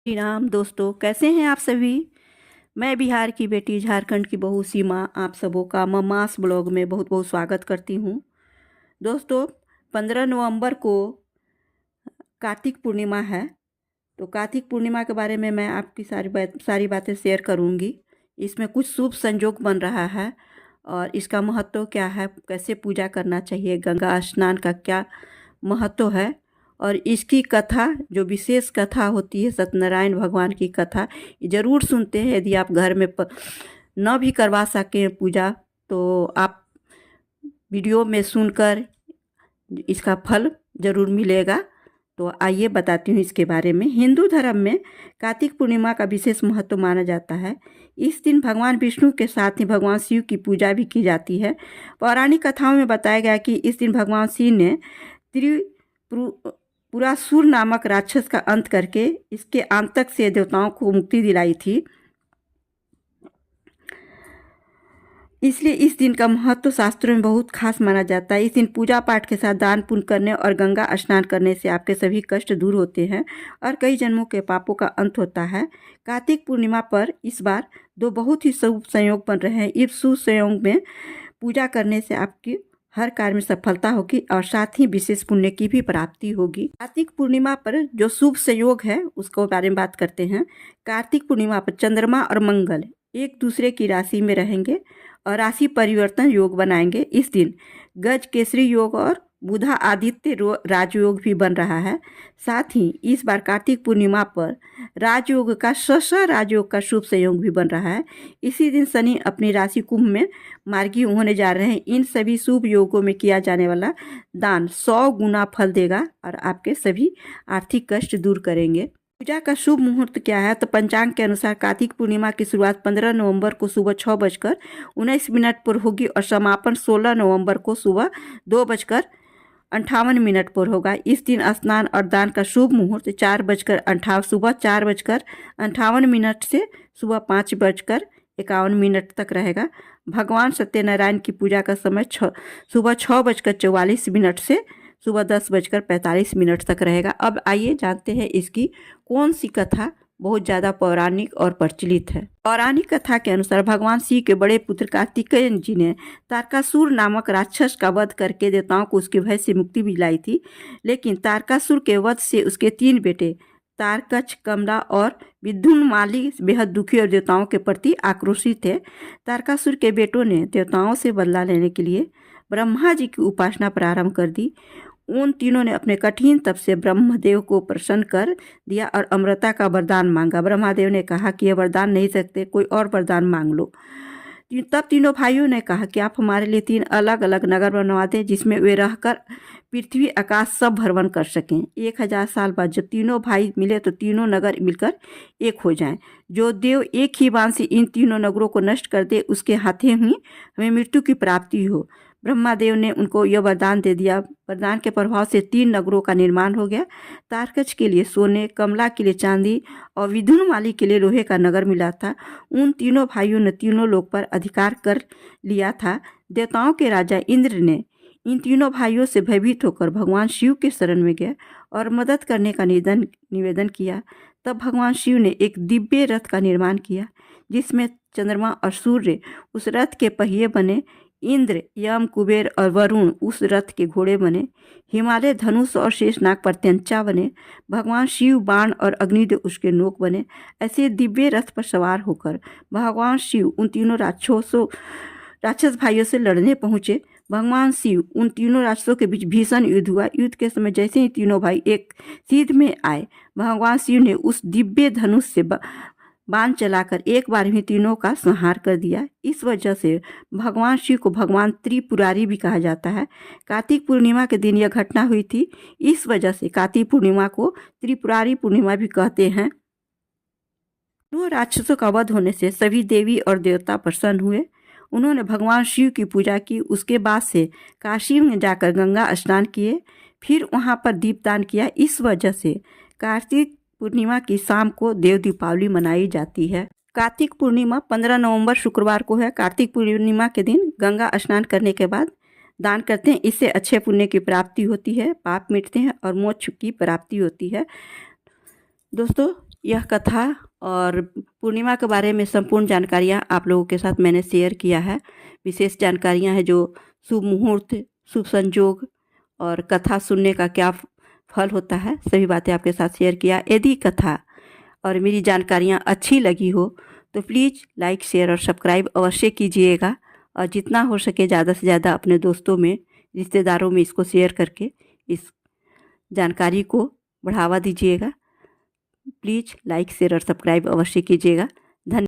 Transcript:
श्री राम दोस्तों, कैसे हैं आप सभी। मैं बिहार की बेटी झारखंड की बहू सीमा आप सबों का ममास ब्लॉग में बहुत बहुत स्वागत करती हूँ। दोस्तों, 15 नवंबर को कार्तिक पूर्णिमा है। तो कार्तिक पूर्णिमा के बारे में मैं आपकी सारी बातें शेयर करूँगी। इसमें कुछ शुभ संयोग बन रहा है और इसका महत्व क्या है, कैसे पूजा करना चाहिए, गंगा स्नान का क्या महत्व है और इसकी कथा, जो विशेष कथा होती है सत्यनारायण भगवान की कथा, ज़रूर सुनते हैं। यदि आप घर में न भी करवा सकें पूजा, तो आप वीडियो में सुनकर इसका फल ज़रूर मिलेगा। तो आइए बताती हूँ इसके बारे में। हिंदू धर्म में कार्तिक पूर्णिमा का विशेष महत्व माना जाता है। इस दिन भगवान विष्णु के साथ ही भगवान शिव की पूजा भी की जाती है। पौराणिक कथाओं में बताया गया कि इस दिन भगवान शिव ने त्रिपुरासुर नामक राक्षस का अंत करके इसके आंतक से देवताओं को मुक्ति दिलाई थी। इसलिए इस दिन का महत्व शास्त्रों में बहुत खास माना जाता है। इस दिन पूजा पाठ के साथ दान पुण्य करने और गंगा स्नान करने से आपके सभी कष्ट दूर होते हैं और कई जन्मों के पापों का अंत होता है। कार्तिक पूर्णिमा पर इस बार दो बहुत ही शुभ संयोग बन रहे हैं। इस शुभ संयोग में पूजा करने से आपकी हर कार्य में सफलता होगी और साथ ही विशेष पुण्य की भी प्राप्ति होगी। कार्तिक पूर्णिमा पर जो शुभ संयोग है उसके बारे में बात करते हैं। कार्तिक पूर्णिमा पर चंद्रमा और मंगल एक दूसरे की राशि में रहेंगे और राशि परिवर्तन योग बनाएंगे। इस दिन गज केसरी योग और बुधा आदित्य राजयोग भी बन रहा है। साथ ही इस बार कार्तिक पूर्णिमा पर राजयोग का राजयोग का शुभ संयोग भी बन रहा है। इसी दिन शनि अपनी राशि कुंभ में मार्गी होने जा रहे हैं। इन सभी शुभ योगों में किया जाने वाला दान 100 गुना फल देगा और आपके सभी आर्थिक कष्ट दूर करेंगे। पूजा का शुभ मुहूर्त क्या है, तो पंचांग के अनुसार कार्तिक पूर्णिमा की शुरुआत 15 नवंबर को सुबह 6:19 पर होगी और समापन 16 नवंबर को सुबह 2:58 पर होगा। इस दिन स्नान और दान का शुभ मुहूर्त सुबह 4:58 से सुबह 5:51 तक रहेगा। भगवान सत्यनारायण की पूजा का समय सुबह 6:44 से सुबह 10:45 तक रहेगा। अब आइए जानते हैं इसकी कौन सी कथा बहुत ज़्यादा पौराणिक और प्रचलित है। पौराणिक कथा के अनुसार भगवान शिव के बड़े पुत्र कार्तिकेय जी ने तारकासुर नामक राक्षस का वध करके देवताओं को उसके भय से मुक्ति भी दिलाई थी। लेकिन तारकासुर के वध से उसके 3 बेटे तारकच, कमला और विद्युन्माली बेहद दुखी और देवताओं के प्रति आक्रोशित थे। तारकासुर के बेटों ने देवताओं से बदला लेने के लिए ब्रह्मा जी की उपासना प्रारंभ कर दी। उन तीनों ने अपने कठिन तप से ब्रह्मदेव को प्रसन्न कर दिया और अमृता का वरदान मांगा। ब्रह्मदेव ने कहा कि यह वरदान नहीं सकते, कोई और वरदान मांग लो। तब तीनों भाइयों ने कहा कि आप हमारे लिए 3 अलग अलग नगर बनवा दें जिसमें वे रहकर पृथ्वी आकाश सब भ्रमण कर सकें। 1000 साल बाद जब तीनों भाई मिले तो तीनों नगर मिलकर एक हो जाएं। जो देव एक ही बाण से इन तीनों नगरों को नष्ट कर दे उसके हाथों ही हमें मृत्यु की प्राप्ति हो। ब्रह्मादेव ने उनको यह वरदान दे दिया। वरदान के प्रभाव से 3 नगरों का निर्माण हो गया। तारकच के लिए सोने, कमला के लिए चांदी और विद्युन्माली के लिए लोहे का नगर मिला था। उन तीनों भाइयों ने तीनों लोक पर अधिकार कर लिया था। देवताओं के राजा इंद्र ने इन तीनों भाइयों से भयभीत होकर भगवान शिव के शरण में गया और मदद करने का निवेदन किया। तब भगवान शिव ने एक दिव्य रथ का निर्माण किया जिसमें चंद्रमा और सूर्य उस रथ के पहिए बने। इंद्र, यम, कुबेर और वरुण उस रथ के घोड़े बने। हिमालय धनुष और शेषनाग प्रत्यंचा बने। भगवान शिव बाण और अग्निदेव उसके नोक बने। ऐसे दिव्य रथ पर सवार होकर भगवान शिव उन तीनों राक्षस भाइयों से लड़ने पहुंचे। भगवान शिव उन तीनों राक्षसों के बीच भीषण युद्ध हुआ। युद्ध के समय जैसे ही तीनों भाई एक सीध में आए, भगवान शिव ने उस दिव्य धनुष से बाण चलाकर एक बार ही तीनों का संहार कर दिया। इस वजह से भगवान शिव को भगवान त्रिपुरारी भी कहा जाता है। कार्तिक पूर्णिमा के दिन यह घटना हुई थी। इस वजह से कार्तिक पूर्णिमा को त्रिपुरारी पूर्णिमा भी कहते हैं। दोनों राक्षसों का वध होने से सभी देवी और देवता प्रसन्न हुए। उन्होंने भगवान शिव की पूजा की। उसके बाद से काशी में जाकर गंगा स्नान किए, फिर वहाँ पर दीपदान किया। इस वजह से कार्तिक पूर्णिमा की शाम को देव दीपावली मनाई जाती है। कार्तिक पूर्णिमा 15 नवंबर शुक्रवार को है। कार्तिक पूर्णिमा के दिन गंगा स्नान करने के बाद दान करते हैं। इससे अच्छे पुण्य की प्राप्ति होती है, पाप मिटते हैं और मोक्ष की प्राप्ति होती है। दोस्तों, यह कथा और पूर्णिमा के बारे में संपूर्ण जानकारियाँ आप लोगों के साथ मैंने शेयर किया है। विशेष जानकारियाँ हैं जो शुभ मुहूर्त, शुभ संयोग और कथा सुनने का क्या फल होता है, सभी बातें आपके साथ शेयर किया। यदि कथा और मेरी जानकारियाँ अच्छी लगी हो तो प्लीज़ लाइक, शेयर और सब्सक्राइब अवश्य कीजिएगा और जितना हो सके ज़्यादा से ज़्यादा अपने दोस्तों में, रिश्तेदारों में इसको शेयर करके इस जानकारी को बढ़ावा दीजिएगा। प्लीज़ लाइक, शेयर और सब्सक्राइब अवश्य कीजिएगा।